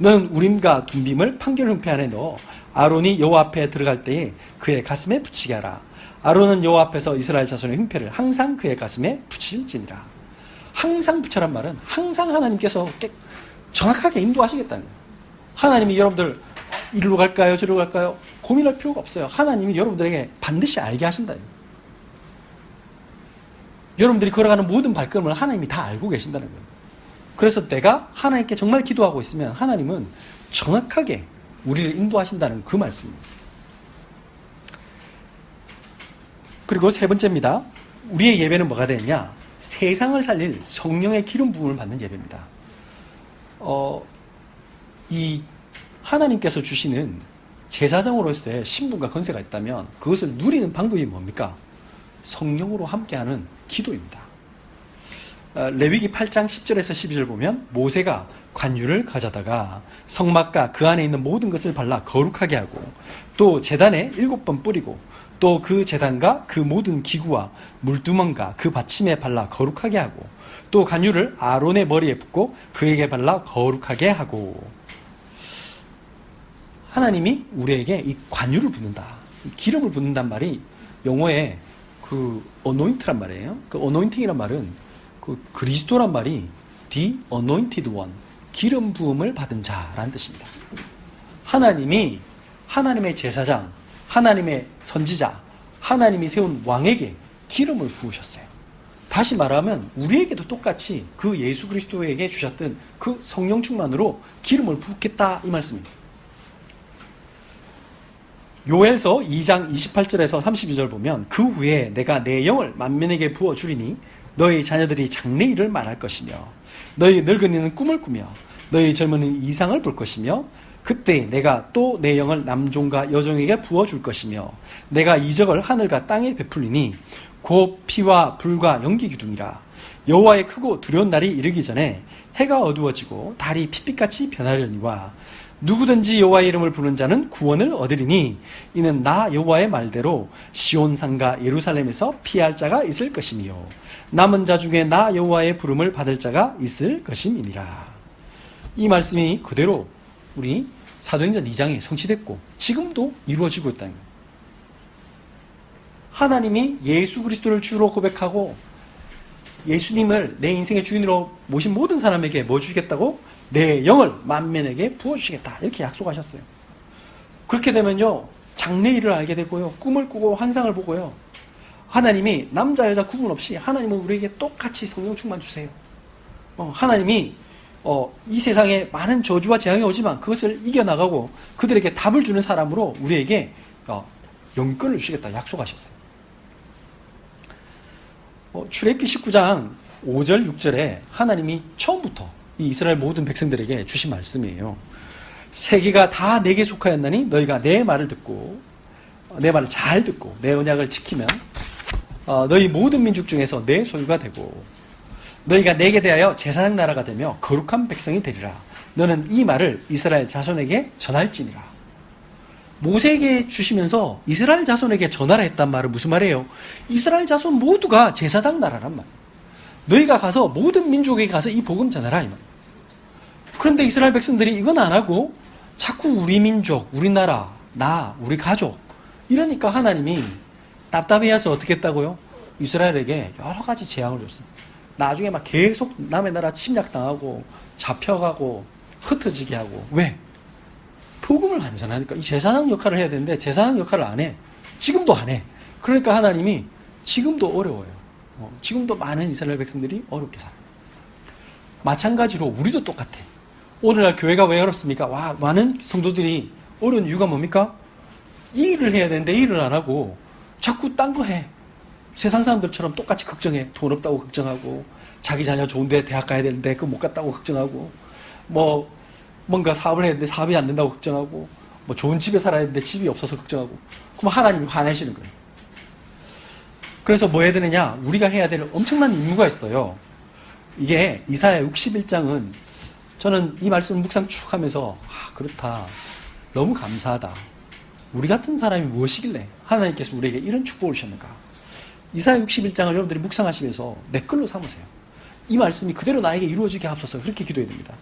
너는 우림과 둠빔을 판결 흉패 안에 넣어 아론이 여호와 앞에 들어갈 때에 그의 가슴에 붙이게 하라. 아론은 여호와 앞에서 이스라엘 자손의 흉패를 항상 그의 가슴에 붙일지니라. 항상 붙여란 말은 항상 하나님께서 정확하게 인도하시겠다는 거예요. 하나님이 여러분들 이리로 갈까요? 저리로 갈까요? 고민할 필요가 없어요. 하나님이 여러분들에게 반드시 알게 하신다. 여러분들이 걸어가는 모든 발걸음을 하나님이 다 알고 계신다는 거예요. 그래서 내가 하나님께 정말 기도하고 있으면 하나님은 정확하게 우리를 인도하신다는 그 말씀입니다. 그리고 세 번째입니다. 우리의 예배는 뭐가 되느냐? 세상을 살릴 성령의 기름 부음을 받는 예배입니다. 이 하나님께서 주시는 제사장으로서의 신분과 권세가 있다면 그것을 누리는 방법이 뭡니까? 성령으로 함께하는 기도입니다. 레위기 8장 10절에서 12절 보면, 모세가 관유를 가져다가 성막과 그 안에 있는 모든 것을 발라 거룩하게 하고, 또 제단에 7번 뿌리고, 또 그 제단과 그 모든 기구와 물두멍과 그 받침에 발라 거룩하게 하고, 또 관유를 아론의 머리에 붓고 그에게 발라 거룩하게 하고. 하나님이 우리에게 이 관유를 붓는다, 기름을 붓는단 말이 영어에 그 anoint란 말이에요. 그 anointing이란 말은 그 그리스도란 말이 the anointed one, 기름 부음을 받은 자라는 뜻입니다. 하나님이 하나님의 제사장, 하나님의 선지자, 하나님이 세운 왕에게 기름을 부으셨어요. 다시 말하면 우리에게도 똑같이 그 예수 그리스도에게 주셨던 그 성령 충만으로 기름을 붓겠다 이 말씀입니다. 요엘서 2장 28절에서 32절 보면 그 후에 내가 내 영을 만민에게 부어주리니 너희 자녀들이 장래일을 말할 것이며 너희 늙은이는 꿈을 꾸며 너희 젊은이는 이상을 볼 것이며 그때 내가 또 내 영을 남종과 여종에게 부어줄 것이며 내가 이적을 하늘과 땅에 베풀리니 곧 피와 불과 연기 기둥이라. 여호와의 크고 두려운 날이 이르기 전에 해가 어두워지고 달이 핏빛같이 변하려니와 누구든지 여호와의 이름을 부르는 자는 구원을 얻으리니 이는 나 여호와의 말대로 시온산과 예루살렘에서 피할 자가 있을 것이며 남은 자 중에 나 여호와의 부름을 받을 자가 있을 것임이니라. 이 말씀이 그대로 우리 사도행전 2장에 성취됐고 지금도 이루어지고 있다는 거예요. 하나님이 예수 그리스도를 주로 고백하고 예수님을 내 인생의 주인으로 모신 모든 사람에게 뭐 주겠다고? 내 영을 만민에게 부어주시겠다 이렇게 약속하셨어요. 그렇게 되면요 장래일을 알게 되고요 꿈을 꾸고 환상을 보고요 하나님이 남자 여자 구분 없이 하나님은 우리에게 똑같이 성령 충만 주세요. 하나님이 이 세상에 많은 저주와 재앙이 오지만 그것을 이겨나가고 그들에게 답을 주는 사람으로 우리에게 영권을 주시겠다 약속하셨어요. 출애굽기 19장 5절 6절에 하나님이 처음부터 이 이스라엘 모든 백성들에게 주신 말씀이에요. 세계가 다 내게 속하였나니 너희가 내 말을 듣고 내 말을 잘 듣고 내 언약을 지키면 너희 모든 민족 중에서 내 소유가 되고 너희가 내게 대하여 제사장 나라가 되며 거룩한 백성이 되리라. 너는 이 말을 이스라엘 자손에게 전할지니라. 모세에게 주시면서 이스라엘 자손에게 전하라 했단 말은 무슨 말이에요? 이스라엘 자손 모두가 제사장 나라란 말. 너희가 가서 모든 민족에게 가서 이 복음 전하라 이 말. 그런데 이스라엘 백성들이 이건 안 하고 자꾸 우리 민족, 우리 나라, 나, 우리 가족 이러니까 하나님이 답답해서 어떻게 했다고요? 이스라엘에게 여러 가지 재앙을 줬어요. 나중에 막 계속 남의 나라 침략당하고 잡혀가고 흩어지게 하고. 왜? 복음을 안 전하니까. 이 제사장 역할을 해야 되는데 제사장 역할을 안 해. 지금도 안 해. 그러니까 하나님이 지금도 어려워요. 지금도 많은 이스라엘 백성들이 어렵게 살아요. 마찬가지로 우리도 똑같아. 오늘날 교회가 왜 어렵습니까? 많은 성도들이 어려운 이유가 뭡니까? 이 일을 해야 되는데 이 일을 안 하고 자꾸 딴 거 해. 세상 사람들처럼 똑같이 걱정해. 돈 없다고 걱정하고 자기 자녀 좋은데 대학 가야 되는데 그거 못 갔다고 걱정하고 뭔가 사업을 해야 되는데 사업이 안 된다고 걱정하고 좋은 집에 살아야 되는데 집이 없어서 걱정하고 그럼 하나님이 화내시는 거예요. 그래서 뭐 해야 되느냐? 우리가 해야 될 엄청난 임무가 있어요. 이게 이사야 61장은 저는 이 말씀을 묵상 쭉 하면서 그렇다. 너무 감사하다. 우리 같은 사람이 무엇이길래 하나님께서 우리에게 이런 축복을 주셨는가. 이사야 61장을 여러분들이 묵상하시면서 내 걸로 삼으세요. 이 말씀이 그대로 나에게 이루어지게 하옵소서 그렇게 기도해야 됩니다.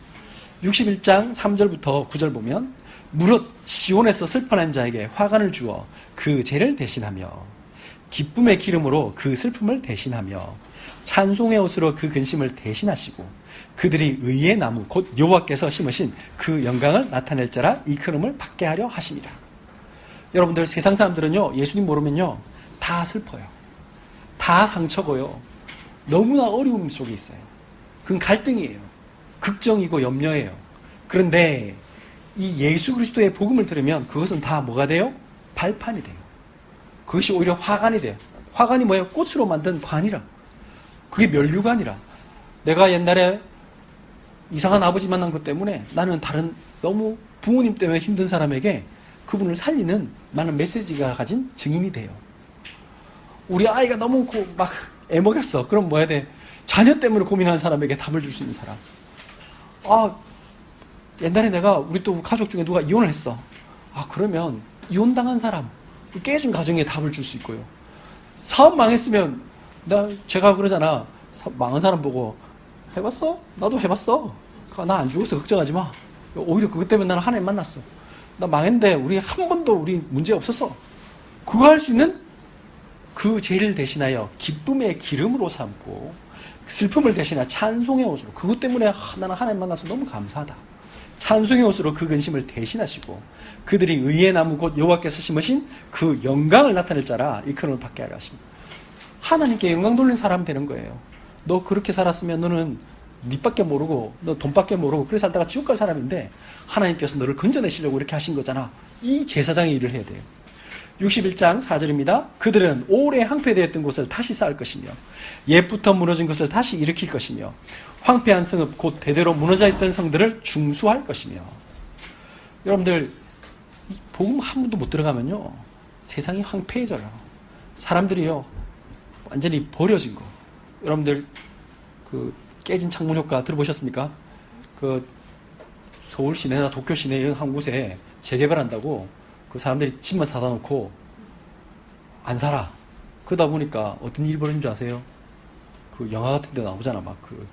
61장 3절부터 9절 보면 무릇 시온에서 슬퍼한 자에게 화관을 주어 그 죄를 대신하며 기쁨의 기름으로 그 슬픔을 대신하며 찬송의 옷으로 그 근심을 대신하시고 그들이 의의 나무 곧 여호와께서 심으신 그 영광을 나타낼 자라 이름을 받게 하려 하십니다. 여러분들 세상 사람들은요 예수님 모르면요 다 슬퍼요. 다 상처고요. 너무나 어려움 속에 있어요. 그건 갈등이에요. 걱정이고 염려예요. 그런데 이 예수 그리스도의 복음을 들으면 그것은 다 뭐가 돼요? 발판이 돼요. 그것이 오히려 화관이 돼요. 화관이 뭐예요? 꽃으로 만든 관이라. 그게 면류관이라. 내가 옛날에 이상한 아버지 만난 것 때문에 나는 다른 너무 부모님 때문에 힘든 사람에게 그분을 살리는 많은 메시지가 가진 증인이 돼요. 우리 아이가 너무 막 애먹였어. 그럼 뭐 해야 돼? 자녀 때문에 고민하는 사람에게 답을 줄 수 있는 사람. 옛날에 내가 우리 또 가족 중에 누가 이혼을 했어. 그러면 이혼당한 사람, 깨진 가정에 답을 줄 수 있고요. 사업 망했으면 제가 그러잖아. 망한 사람 보고 해봤어? 나도 해봤어. 나 안 죽었어. 걱정하지 마. 오히려 그것 때문에 나는 하나님 만났어. 나 망했는데 우리 한 번도 우리 문제 없었어. 그거 할 수 있는 그 죄를 대신하여 기쁨의 기름으로 삼고 슬픔을 대신하여 찬송의 옷으로, 그것 때문에 나는 하나님 만나서 너무 감사하다, 찬송의 옷으로 그 근심을 대신하시고 그들이 의의 나무 곧 여호와께서 심으신 그 영광을 나타낼 자라 일컬음을 받게 하려 하십니다. 하나님께 영광 돌리는 사람 되는 거예요. 너 그렇게 살았으면 너는 니밖에 모르고 너 돈밖에 모르고 그렇게 살다가 지옥 갈 사람인데 하나님께서 너를 건져내시려고 이렇게 하신 거잖아. 이 제사장의 일을 해야 돼요. 61장 4절입니다. 그들은 오래 황폐되었던 곳을 다시 쌓을 것이며 옛부터 무너진 것을 다시 일으킬 것이며 황폐한 성읍 곧 대대로 무너져 있던 성들을 중수할 것이며. 여러분들 복음 한 번도 못 들어가면요 세상이 황폐해져요. 사람들이요 완전히 버려진 거. 여러분들 그 깨진 창문 효과 들어보셨습니까? 그 서울 시내나 도쿄 시내 이런 한 곳에 재개발한다고 그 사람들이 집만 사다 놓고 안 살아. 그러다 보니까 어떤 일이 벌어진 줄 아세요? 그 영화 같은 데 나오잖아. 막 그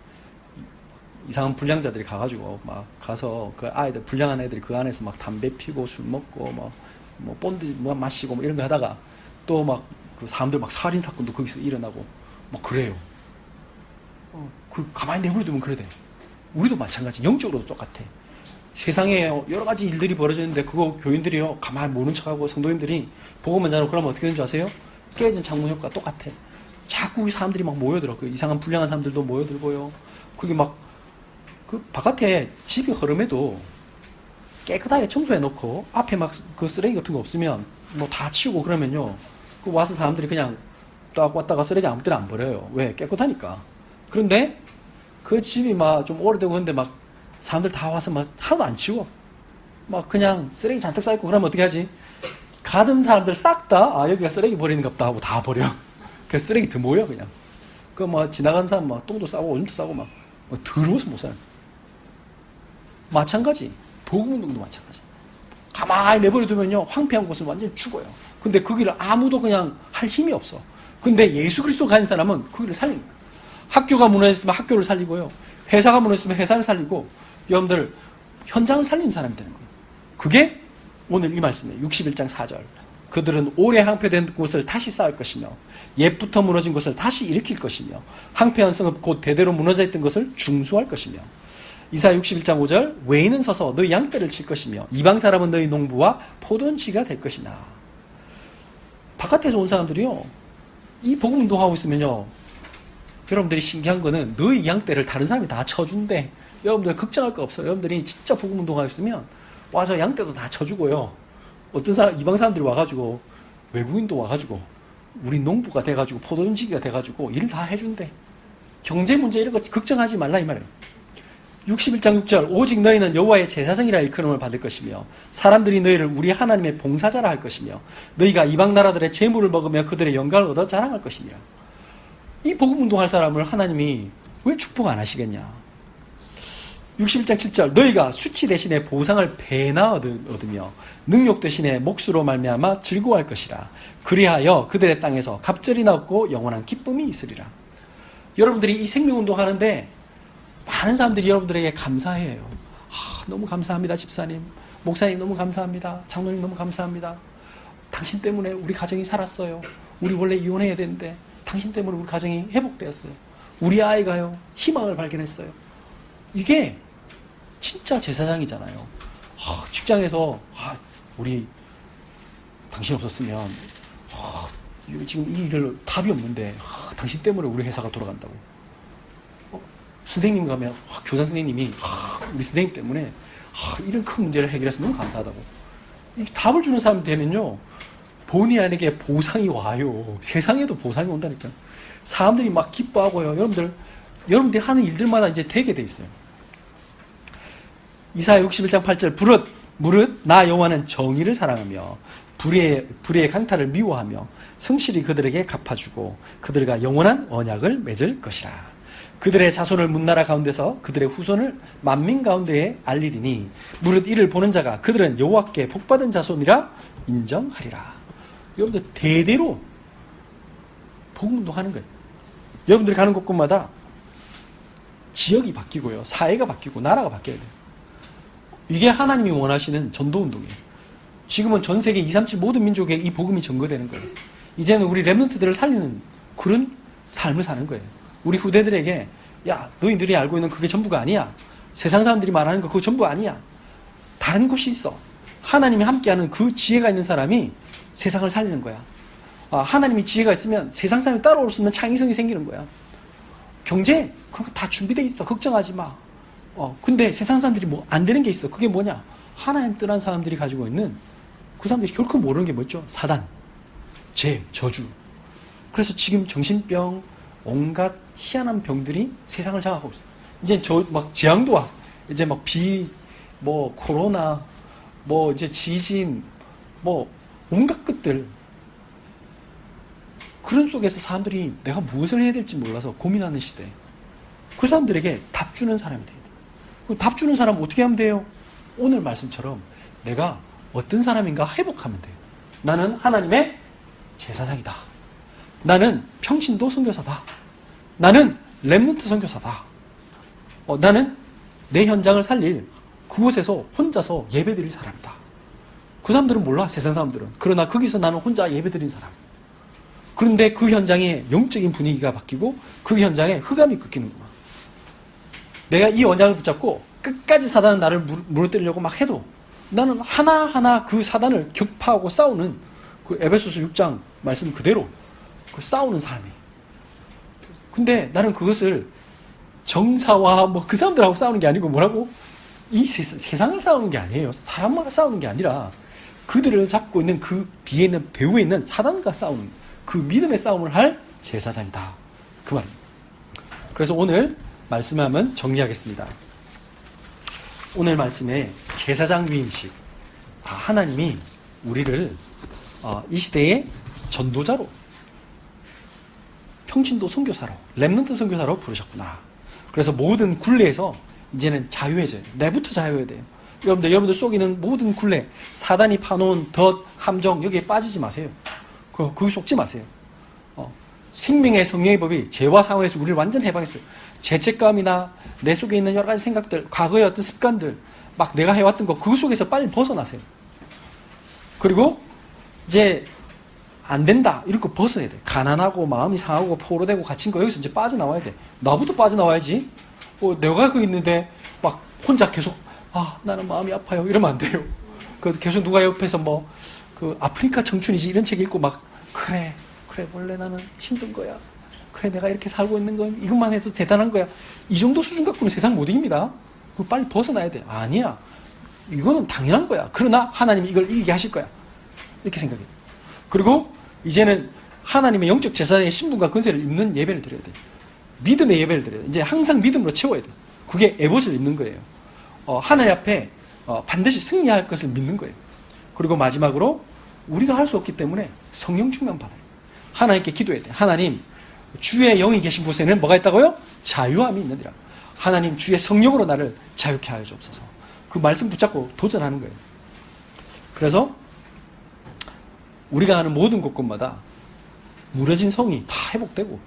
이상한 불량자들이 가가지고 막 가서 그 아이들, 불량한 애들이 그 안에서 막 담배 피고 술 먹고 뭐 본드 뭐 마시고 뭐 이런 거 하다가 또 막 그 사람들 막 살인 사건도 거기서 일어나고 막 그래요. 그 가만히 내버려두면 그래 돼. 우리도 마찬가지. 영적으로도 똑같아. 세상에 여러 가지 일들이 벌어지는데 그거 교인들이요 가만히 모른 척하고 성도님들이 보고만 자고 그러면 어떻게 되는 줄 아세요? 깨진 창문 효과 똑같아. 자꾸 사람들이 막 모여들어. 그 이상한 불량한 사람들도 모여들고요. 그게 막 그 바깥에 집이 흐름에도 깨끗하게 청소해 놓고 앞에 막 그 쓰레기 같은 거 없으면 뭐 다 치우고 그러면요 그 와서 사람들이 그냥 딱 왔다가 쓰레기 아무 때나 안 버려요. 왜? 깨끗하니까. 그런데 그 집이 막 좀 오래되고 그런데 막 사람들 다 와서 막 하나도 안 치워. 막 그냥 쓰레기 잔뜩 쌓이고 그러면 어떻게 하지? 가던 사람들 싹 다 여기가 쓰레기 버리는 갑다 하고 다 버려. 그 쓰레기 더 모여 그냥. 그 막 지나가는 사람 막 똥도 싸고 오줌도 싸고 막 더러워서 못 살아. 마찬가지. 복음 운동도 마찬가지. 가만히 내버려두면요 황폐한 곳은 완전히 죽어요. 근데 거기를 아무도 그냥 할 힘이 없어. 근데 예수 그리스도 가진 사람은 거기를 살리는 거예요. 학교가 무너졌으면 학교를 살리고요. 회사가 무너졌으면 회사를 살리고 여러분들 현장을 살리는 사람이 되는 거예요. 그게 오늘 이 말씀이에요. 61장 4절. 그들은 오래 황폐된 곳을 다시 쌓을 것이며 옛부터 무너진 것을 다시 일으킬 것이며 황폐한 성읍 곧 대대로 무너져 있던 것을 중수할 것이며. 이사야 61장 5절. 외인은 서서 너희 양떼를 칠 것이며 이방 사람은 너희 농부와 포도원지가 될 것이나. 바깥에서 온 사람들이요 이 복음 운동하고 있으면요 여러분들이 신기한 거는 너희 양떼를 다른 사람이 다 쳐준대. 여러분들 걱정할 거 없어요. 여러분들이 진짜 복음 운동하고 있으면 와서 양떼도 다 쳐주고요. 어떤 사람, 이방 사람들이 와가지고 외국인도 와가지고 우리 농부가 돼가지고 포도원지기가 돼가지고 일을 다 해준대. 경제 문제 이런 거 걱정하지 말라 이 말이에요. 61장 6절. 오직 너희는 여호와의 제사장이라 일컬음을 받을 것이며 사람들이 너희를 우리 하나님의 봉사자라 할 것이며 너희가 이방 나라들의 재물을 먹으며 그들의 영광을 얻어 자랑할 것이니라. 이 복음 운동할 사람을 하나님이 왜 축복 안 하시겠냐. 61장 7절. 너희가 수치 대신에 보상을 배나 얻으며 능욕 대신에 몫으로 말미암아 즐거워할 것이라. 그리하여 그들의 땅에서 갑절이나 얻고 영원한 기쁨이 있으리라. 여러분들이 이 생명운동 하는데 많은 사람들이 여러분들에게 감사해요. 너무 감사합니다 집사님, 목사님 너무 감사합니다, 장로님 너무 감사합니다. 당신 때문에 우리 가정이 살았어요. 우리 원래 이혼해야 되는데 당신 때문에 우리 가정이 회복되었어요. 우리 아이가요 희망을 발견했어요. 이게 진짜 제사장이잖아요. 직장에서 우리 당신 없었으면 지금 이 일을 답이 없는데 당신 때문에 우리 회사가 돌아간다고. 선생님 가면 교장 선생님이 우리 선생님 때문에 이런 큰 문제를 해결해서 너무 감사하다고. 이 답을 주는 사람 되면요 본의 아니게 보상이 와요. 세상에도 보상이 온다니까. 사람들이 막 기뻐하고요. 여러분들이 하는 일들마다 이제 되게 돼 있어요. 이사야 61장 8절. 무릇 나 여호와는 정의를 사랑하며 불의의 강탈을 미워하며 성실히 그들에게 갚아주고 그들과 영원한 언약을 맺을 것이라. 그들의 자손을 문나라 가운데서 그들의 후손을 만민 가운데에 알리리니 무릇 이를 보는 자가 그들은 여호와께 복받은 자손이라 인정하리라. 여러분들 대대로 복음운동 하는 거예요. 여러분들이 가는 곳곳마다 지역이 바뀌고요, 사회가 바뀌고 나라가 바뀌어야 돼요. 이게 하나님이 원하시는 전도운동이에요. 지금은 전 세계 237 모든 민족에 이 복음이 전거되는 거예요. 이제는 우리 랩런트들을 살리는 그런 삶을 사는 거예요. 우리 후대들에게 야, 너희들이 알고 있는 그게 전부가 아니야. 세상 사람들이 말하는 거 그거 전부 아니야. 다른 곳이 있어. 하나님이 함께하는 그 지혜가 있는 사람이 세상을 살리는 거야. 하나님이 지혜가 있으면 세상 사람이 따라올 수 있는 창의성이 생기는 거야. 경제 그거 다 준비돼 있어. 걱정하지 마. 근데 세상 사람들이 뭐 안 되는 게 있어. 그게 뭐냐? 하나님 떠난 사람들이 가지고 있는 그 사람들이 결코 모르는 게 뭐죠? 사단, 죄, 저주. 그래서 지금 정신병, 온갖 희한한 병들이 세상을 장악하고 있어. 이제 막 재앙도 와. 이제 막 뭐 코로나, 뭐 이제 지진, 뭐 온갖 것들. 그런 속에서 사람들이 내가 무엇을 해야 될지 몰라서 고민하는 시대. 그 사람들에게 답 주는 사람이 돼야 돼. 답 주는 사람 어떻게 하면 돼요? 오늘 말씀처럼 내가 어떤 사람인가 회복하면 돼요. 나는 하나님의 제사장이다. 나는 평신도 선교사다. 나는 렘넌트 선교사다. 나는 내 현장을 살릴 그곳에서 혼자서 예배드릴 사람이다. 그 사람들은 몰라, 세상 사람들은. 그러나 거기서 나는 혼자 예배드린 사람. 그런데 그 현장의 영적인 분위기가 바뀌고 그 현장에 흑암이 꺾이는구나. 내가 이 언약을 붙잡고 끝까지 사단은 나를 무너뜨리려고 막 해도 나는 하나하나 그 사단을 격파하고 싸우는 그 에베소서 6장 말씀 그대로 그 싸우는 사람이에요. 근데 나는 그것을 정사와 뭐 그 사람들하고 싸우는 게 아니고 뭐라고? 이 세상을 싸우는 게 아니에요. 사람과 싸우는 게 아니라 그들을 잡고 있는 그 뒤에 있는 배후에 있는 사단과 싸우는 그 믿음의 싸움을 할 제사장이다. 그 말입니다. 그래서 오늘 말씀을 한번 정리하겠습니다. 오늘 말씀에 제사장 위임식. 하나님이 우리를 이 시대의 전도자로, 평신도 선교사로, 렘넌트 선교사로 부르셨구나. 그래서 모든 굴레에서 이제는 자유해져요. 내부터 자유해야 돼요. 여러분들 속에 있는 모든 굴레, 사단이 파놓은 덫, 함정, 여기에 빠지지 마세요. 그거 속지 마세요. 생명의 성령의 법이 죄와 사고에서 우리를 완전 해방했어요. 죄책감이나 내 속에 있는 여러 가지 생각들, 과거의 어떤 습관들, 막 내가 해왔던 거, 그 속에서 빨리 벗어나세요. 그리고 이제 안 된다, 이런 거 벗어야 돼. 가난하고 마음이 상하고 포로되고 갇힌 거 여기서 이제 빠져나와야 돼. 나부터 빠져나와야지. 내가 그 있는데 막 혼자 계속 나는 마음이 아파요 이러면 안 돼요. 계속 누가 옆에서 뭐 그 아프리카 청춘이지 이런 책 읽고 막 그래 원래 나는 힘든 거야. 그래 내가 이렇게 살고 있는 건 이것만 해도 대단한 거야. 이 정도 수준 갖고는 세상 못 이깁니다. 그거 빨리 벗어나야 돼. 아니야. 이거는 당연한 거야. 그러나 하나님이 이걸 이기게 하실 거야. 이렇게 생각해요. 그리고 이제는 하나님의 영적 제사장의 신분과 권세를 입는 예배를 드려야 돼. 믿음의 예배를 드려야 돼. 이제 항상 믿음으로 채워야 돼. 그게 에봇을 입는 거예요. 하나님 앞에 반드시 승리할 것을 믿는 거예요. 그리고 마지막으로 우리가 할 수 없기 때문에 성령 충만 받아요. 하나님께 기도해야 돼. 하나님, 주의 영이 계신 곳에는 뭐가 있다고요? 자유함이 있느니라. 하나님, 주의 성령으로 나를 자유케 하여 주옵소서. 그 말씀 붙잡고 도전하는 거예요. 그래서 우리가 가는 모든 곳곳마다 무너진 성이 다 회복되고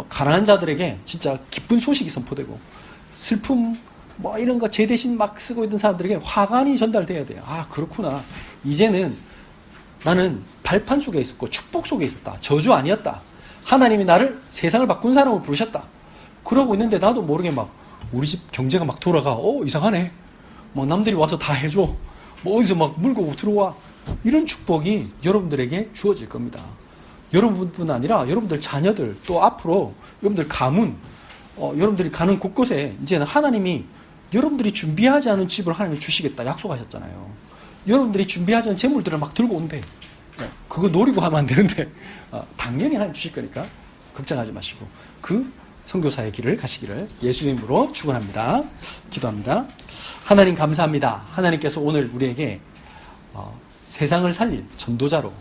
가난한 자들에게 진짜 기쁜 소식이 선포되고 슬픔 뭐 이런 거 제 대신 막 쓰고 있던 사람들에게 화관이 전달돼야 돼요. 그렇구나. 이제는 나는 발판 속에 있었고 축복 속에 있었다. 저주 아니었다. 하나님이 나를 세상을 바꾼 사람으로 부르셨다. 그러고 있는데 나도 모르게 막 우리 집 경제가 막 돌아가. 이상하네. 뭐 남들이 와서 다 해줘. 뭐 어디서 막 물고 들어와. 이런 축복이 여러분들에게 주어질 겁니다. 여러분뿐 아니라 여러분들 자녀들 또 앞으로 여러분들 가문 여러분들이 가는 곳곳에 이제는 하나님이 여러분들이 준비하지 않은 집을 하나님이 주시겠다 약속하셨잖아요. 여러분들이 준비하지 않은 재물들을 막 들고 온대. 그거 노리고 하면 안 되는데 당연히 하나님 주실 거니까 걱정하지 마시고 그 선교사의 길을 가시기를 예수의 이름으로 축원합니다. 기도합니다. 하나님 감사합니다. 하나님께서 오늘 우리에게 세상을 살릴 전도자로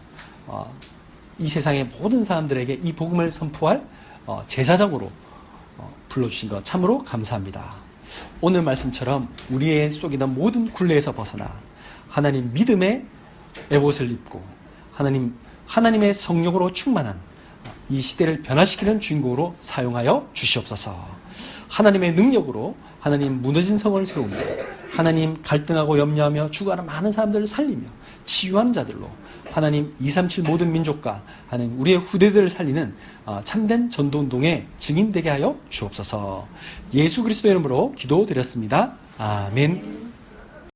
이 세상의 모든 사람들에게 이 복음을 선포할 제사장으로 불러주신 것 참으로 감사합니다. 오늘 말씀처럼 우리의 속에 있는 모든 굴레에서 벗어나 하나님 믿음의 에봇을 입고 하나님의 성령으로 충만한 이 시대를 변화시키는 주인공으로 사용하여 주시옵소서. 하나님의 능력으로 하나님 무너진 성을 세우며 하나님 갈등하고 염려하며 죽어가는 많은 사람들을 살리며 치유하는 자들로 하나님 237 모든 민족과 하나님 우리의 후대들을 살리는 참된 전도운동의 증인되게 하여 주옵소서. 예수 그리스도의 이름으로 기도드렸습니다. 아멘.